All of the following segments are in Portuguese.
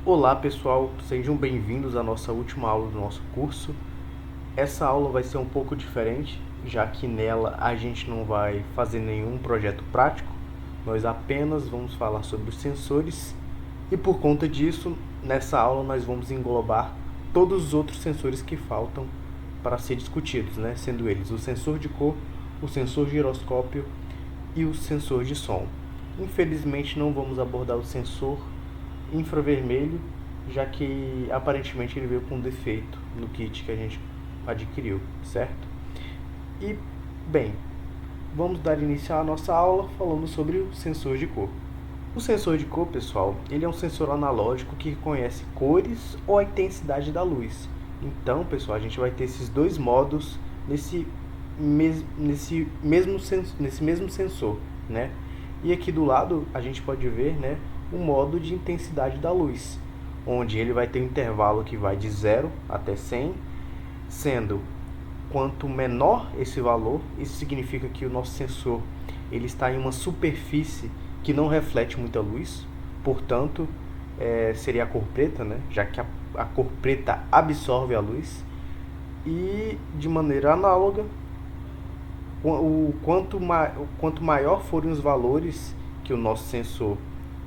Olá pessoal, sejam bem-vindos à nossa última aula do nosso curso. Essa aula vai ser um pouco diferente, já que nela a gente não vai fazer nenhum projeto prático, nós apenas vamos falar sobre os sensores e por conta disso, nessa aula nós vamos englobar todos os outros sensores que faltam para ser discutidos, né? Sendo eles o sensor de cor, o sensor giroscópio e o sensor de som. Infelizmente não vamos abordar o sensor infravermelho, já que aparentemente ele veio com defeito no kit que a gente adquiriu, certo? E, bem, vamos dar início à nossa aula falando sobre o sensor de cor. O sensor de cor, pessoal, ele é um sensor analógico que reconhece cores ou a intensidade da luz. Então, pessoal, a gente vai ter esses dois modos nesse mesmo sensor, né? E aqui do lado a gente pode ver, né, o modo de intensidade da luz, onde ele vai ter um intervalo que vai de 0 até 100, sendo quanto menor esse valor, isso significa que o nosso sensor ele está em uma superfície que não reflete muita luz, portanto, seria a cor preta, né, já que a cor preta absorve a luz, e de maneira análoga, quanto maior forem os valores que o nosso sensor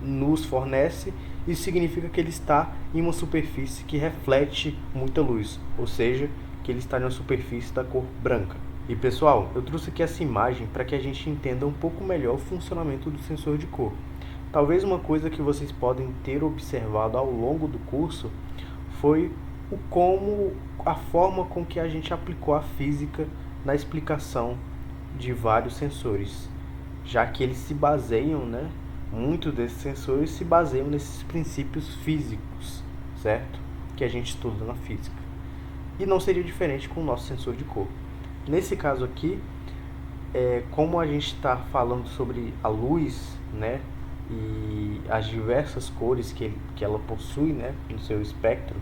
nos fornece, isso significa que ele está em uma superfície que reflete muita luz, ou seja, que ele está em uma superfície da cor branca. E pessoal, eu trouxe aqui essa imagem para que a gente entenda um pouco melhor o funcionamento do sensor de cor. Talvez uma coisa que vocês podem ter observado ao longo do curso foi a forma com que a gente aplicou a física na explicação de vários sensores, já que eles se baseiam, né, muitos desses sensores se baseiam nesses princípios físicos, certo? Que a gente estuda na física. E não seria diferente com o nosso sensor de cor. Nesse caso aqui, como a gente está falando sobre a luz, né, e as diversas cores que ela possui, né, no seu espectro,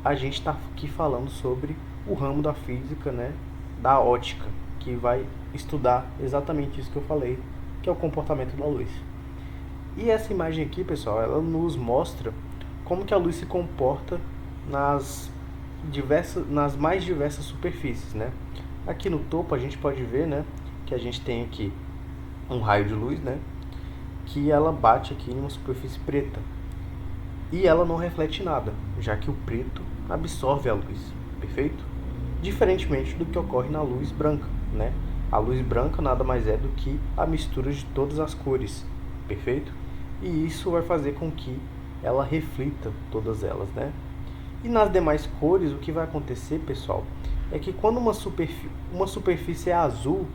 a gente está aqui falando sobre o ramo da física, né, da ótica, que vai estudar exatamente isso que eu falei, que é o comportamento da luz. E essa imagem aqui, pessoal, ela nos mostra como que a luz se comporta nas mais diversas superfícies, né? Aqui no topo a gente pode ver, né, que a gente tem aqui um raio de luz, né, que ela bate aqui em uma superfície preta e ela não reflete nada, já que o preto absorve a luz, perfeito? Diferentemente do que ocorre na luz branca, né? A luz branca nada mais é do que a mistura de todas as cores, perfeito? E isso vai fazer com que ela reflita todas elas, né? E nas demais cores, o que vai acontecer, pessoal, é que quando uma superfície é azul,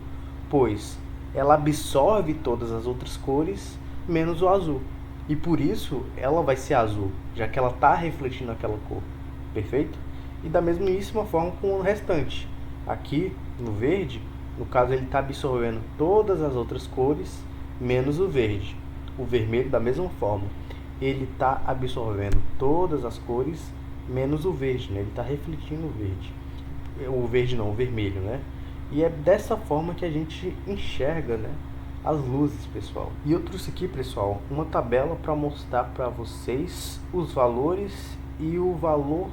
pois ela absorve todas as outras cores, menos o azul. E por isso ela vai ser azul, já que ela está refletindo aquela cor, perfeito? E da mesmíssima forma com o restante. Aqui, no verde, no caso ele está absorvendo todas as outras cores, menos o verde. O vermelho, da mesma forma, ele está absorvendo todas as cores, menos o verde, né? Ele está refletindo o verde. O verde não, o vermelho, né? E é dessa forma que a gente enxerga, né, as luzes, pessoal. E eu trouxe aqui, pessoal, uma tabela para mostrar para vocês os valores e o valor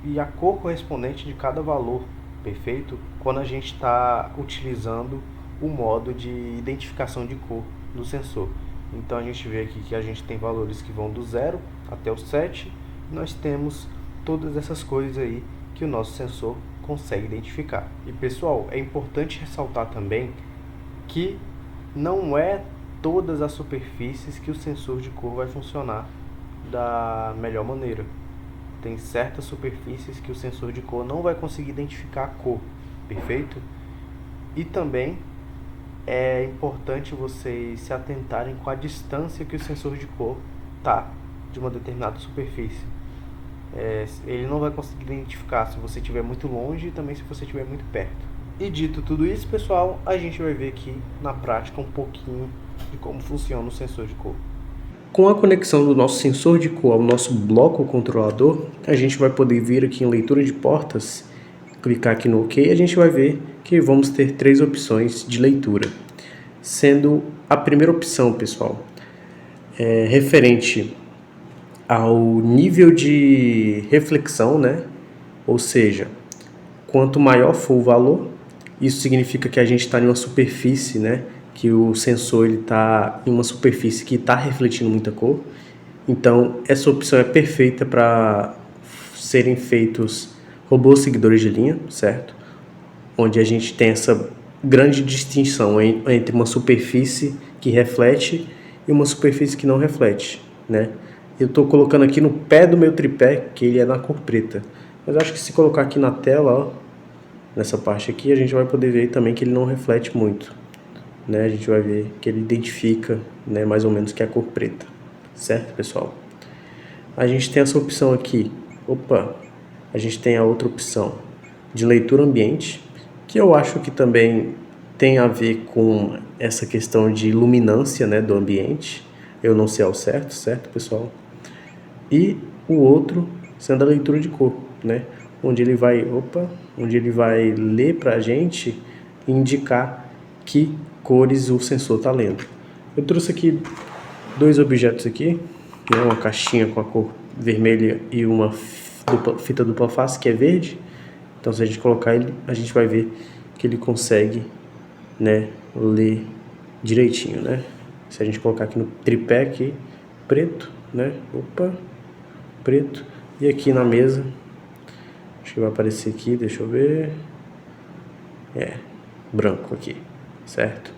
e a cor correspondente de cada valor, perfeito? Quando a gente está utilizando o modo de identificação de cor do sensor. Então a gente vê aqui que a gente tem valores que vão do 0 até o 7. E nós temos todas essas cores aí que o nosso sensor consegue identificar. E pessoal, é importante ressaltar também que não é todas as superfícies que o sensor de cor vai funcionar da melhor maneira. Tem certas superfícies que o sensor de cor não vai conseguir identificar a cor, perfeito? E também é importante vocês se atentarem com a distância que o sensor de cor está de uma determinada superfície. Ele não vai conseguir identificar se você estiver muito longe e também se você estiver muito perto. E dito tudo isso, pessoal, a gente vai ver aqui na prática um pouquinho de como funciona o sensor de cor. Com a conexão do nosso sensor de cor ao nosso bloco controlador, a gente vai poder vir aqui em leitura de portas, clicar aqui no OK e a gente vai ver que vamos ter 3 opções de leitura. Sendo a primeira opção, pessoal, referente ao nível de reflexão, né? Ou seja, quanto maior for o valor, isso significa que a gente está em uma superfície, né? Que o sensor está em uma superfície que está refletindo muita cor. Então, essa opção é perfeita para serem feitos robôs seguidores de linha, certo? Onde a gente tem essa grande distinção entre uma superfície que reflete e uma superfície que não reflete, né? Eu estou colocando aqui no pé do meu tripé, que ele é na cor preta. Mas acho que se colocar aqui na tela, ó, nessa parte aqui, a gente vai poder ver também que ele não reflete muito, né? A gente vai ver que ele identifica, né, mais ou menos que é a cor preta, certo, pessoal? A gente tem essa opção aqui, a gente tem a outra opção de leitura ambiente, que eu acho que também tem a ver com essa questão de luminância, né, do ambiente. Eu não sei ao certo, certo, pessoal? E o outro sendo a leitura de cor, né? Onde ele vai ler para a gente e indicar que cores o sensor está lendo. Eu trouxe aqui dois objetos aqui, né? Uma caixinha com a cor vermelha e uma fita dupla face que é verde. Então, se a gente colocar ele, a gente vai ver que ele consegue, né, ler direitinho, né? Se a gente colocar aqui no tripé aqui, preto, né? Preto. E aqui na mesa, acho que vai aparecer aqui, deixa eu ver. Branco aqui, certo?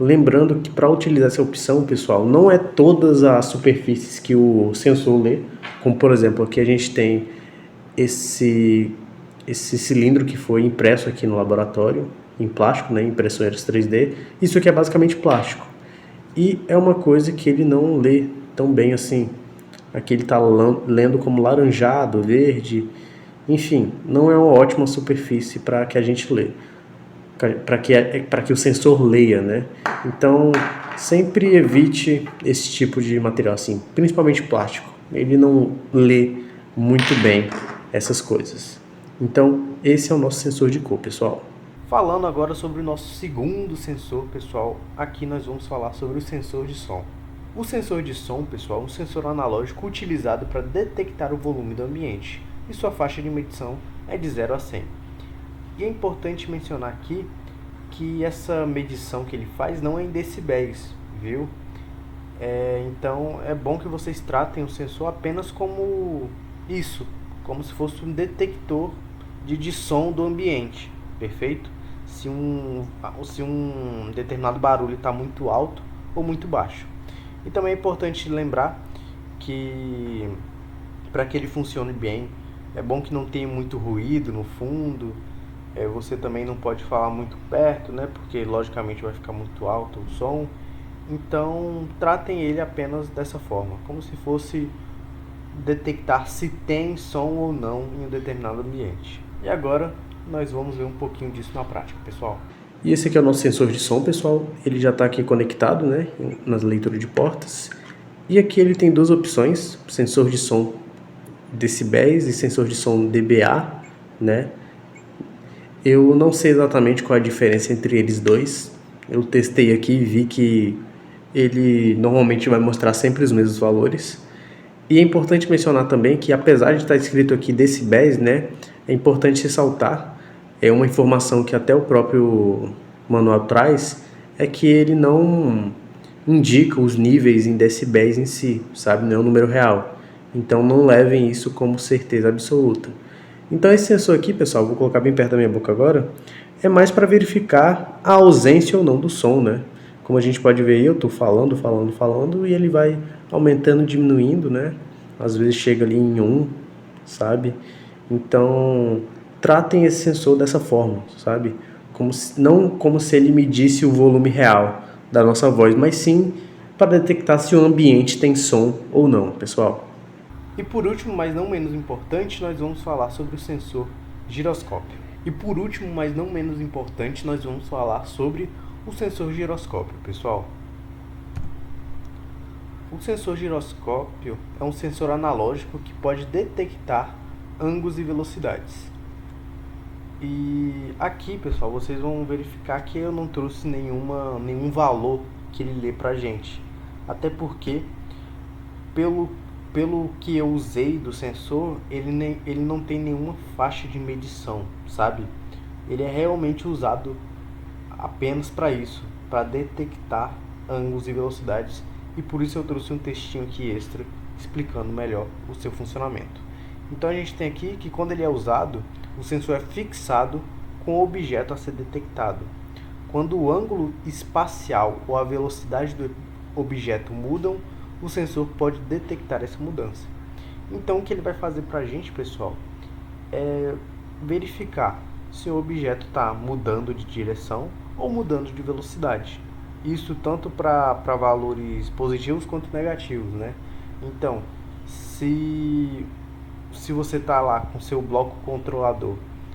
Lembrando que para utilizar essa opção, pessoal, não é todas as superfícies que o sensor lê, como por exemplo, aqui a gente tem esse cilindro que foi impresso aqui no laboratório, em plástico, né, impressoras 3D. Isso aqui é basicamente plástico. E é uma coisa que ele não lê tão bem assim. Aqui ele está lendo como laranjado, verde, enfim, não é uma ótima superfície para que a gente lê, para que o sensor leia, né? Então, sempre evite esse tipo de material assim, principalmente plástico. Ele não lê muito bem essas coisas. Então, esse é o nosso sensor de cor, pessoal. Falando agora sobre o nosso segundo sensor, pessoal, aqui nós vamos falar sobre o sensor de som. O sensor de som, pessoal, é um sensor analógico utilizado para detectar o volume do ambiente e sua faixa de medição é de 0 a 100. E é importante mencionar aqui que essa medição que ele faz não é em decibéis, viu? Então é bom que vocês tratem o sensor apenas como isso, como se fosse um detector de som do ambiente, perfeito? Se um determinado barulho está muito alto ou muito baixo. E também é importante lembrar que para que ele funcione bem, é bom que não tenha muito ruído no fundo. Você também não pode falar muito perto, né? Porque logicamente vai ficar muito alto o som. Então tratem ele apenas dessa forma, como se fosse detectar se tem som ou não em um determinado ambiente. E agora nós vamos ver um pouquinho disso na prática, pessoal. E esse aqui é o nosso sensor de som, pessoal. Ele já está aqui conectado, né, nas leituras de portas. E aqui ele tem duas opções: sensor de som decibéis e sensor de som dBA, né? Eu não sei exatamente qual a diferença entre eles dois. Eu testei aqui e vi que ele normalmente vai mostrar sempre os mesmos valores. E é importante mencionar também que, apesar de estar escrito aqui decibéis, né, é importante ressaltar, é uma informação que até o próprio manual traz, é que ele não indica os níveis em decibéis em si, sabe, não é um número real. Então não levem isso como certeza absoluta. Então esse sensor aqui, pessoal, vou colocar bem perto da minha boca agora, é mais para verificar a ausência ou não do som, né? Como a gente pode ver aí, eu estou falando e ele vai aumentando, diminuindo, né? Às vezes chega ali em 1, sabe? Então, tratem esse sensor dessa forma, sabe? Não como se ele medisse o volume real da nossa voz, mas sim para detectar se o ambiente tem som ou não, pessoal. E por último, mas não menos importante, nós vamos falar sobre o sensor giroscópio. O sensor giroscópio, pessoal. O sensor giroscópio é um sensor analógico que pode detectar ângulos e velocidades. E aqui, pessoal, vocês vão verificar que eu não trouxe nenhum valor que ele lê pra gente. Até porque, pelo pelo que eu usei do sensor, ele não tem nenhuma faixa de medição, sabe? Ele é realmente usado apenas para isso, para detectar ângulos e velocidades, e por isso eu trouxe um textinho aqui extra explicando melhor o seu funcionamento. Então a gente tem aqui que quando ele é usado, o sensor é fixado com o objeto a ser detectado. Quando o ângulo espacial ou a velocidade do objeto mudam, o sensor pode detectar essa mudança. Então o que ele vai fazer para a gente, pessoal, é verificar se o objeto está mudando de direção ou mudando de velocidade. Isso tanto para valores positivos quanto negativos, né? Então, se você está lá com seu bloco controlador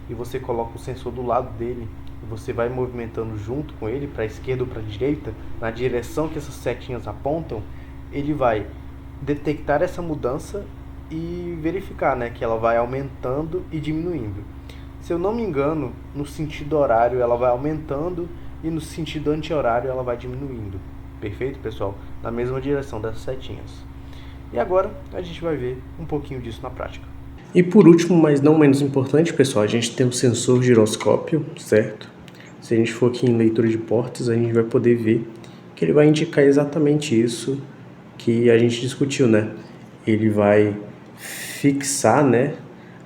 e você coloca o sensor do lado dele, e você vai movimentando junto com ele, para a esquerda ou para a direita, na direção que essas setinhas apontam, ele vai detectar essa mudança e verificar, né, que ela vai aumentando e diminuindo. Se eu não me engano, no sentido horário ela vai aumentando e no sentido anti-horário ela vai diminuindo. Perfeito, pessoal? Na mesma direção dessas setinhas. E agora a gente vai ver um pouquinho disso na prática. E por último, mas não menos importante, pessoal, a gente tem o sensor giroscópio, certo? Se a gente for aqui em leitura de portas, a gente vai poder ver que ele vai indicar exatamente isso que a gente discutiu, né? Ele vai fixar, né,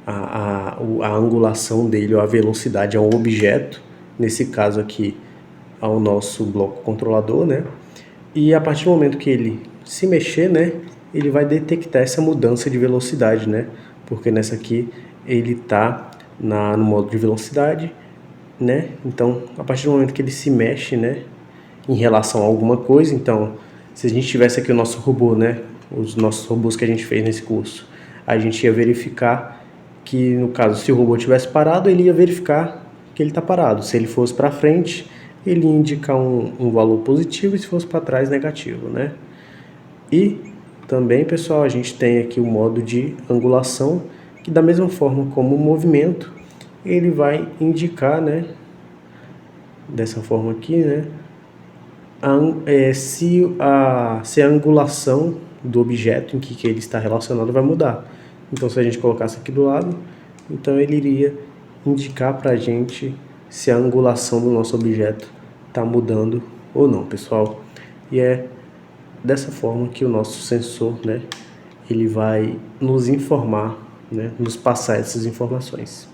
a angulação dele, ou a velocidade a um objeto, nesse caso aqui ao nosso bloco controlador, né? E a partir do momento que ele se mexer, né, ele vai detectar essa mudança de velocidade, né? Porque nessa aqui ele está no modo de velocidade, né? Então, a partir do momento que ele se mexe, né, em relação a alguma coisa, então, se a gente tivesse aqui o nosso robô, né, os nossos robôs que a gente fez nesse curso, a gente ia verificar que, no caso, se o robô tivesse parado, ele ia verificar que ele está parado. Se ele fosse para frente, ele ia indicar um valor positivo, e se fosse para trás, negativo, né? E também, pessoal, a gente tem aqui o modo de angulação, que da mesma forma como o movimento, ele vai indicar, né, dessa forma aqui, né, se a angulação do objeto em que ele está relacionado vai mudar. Então, se a gente colocasse aqui do lado, então ele iria indicar para a gente se a angulação do nosso objeto está mudando ou não, pessoal. E é dessa forma que o nosso sensor, né, ele vai nos informar, né, nos passar essas informações.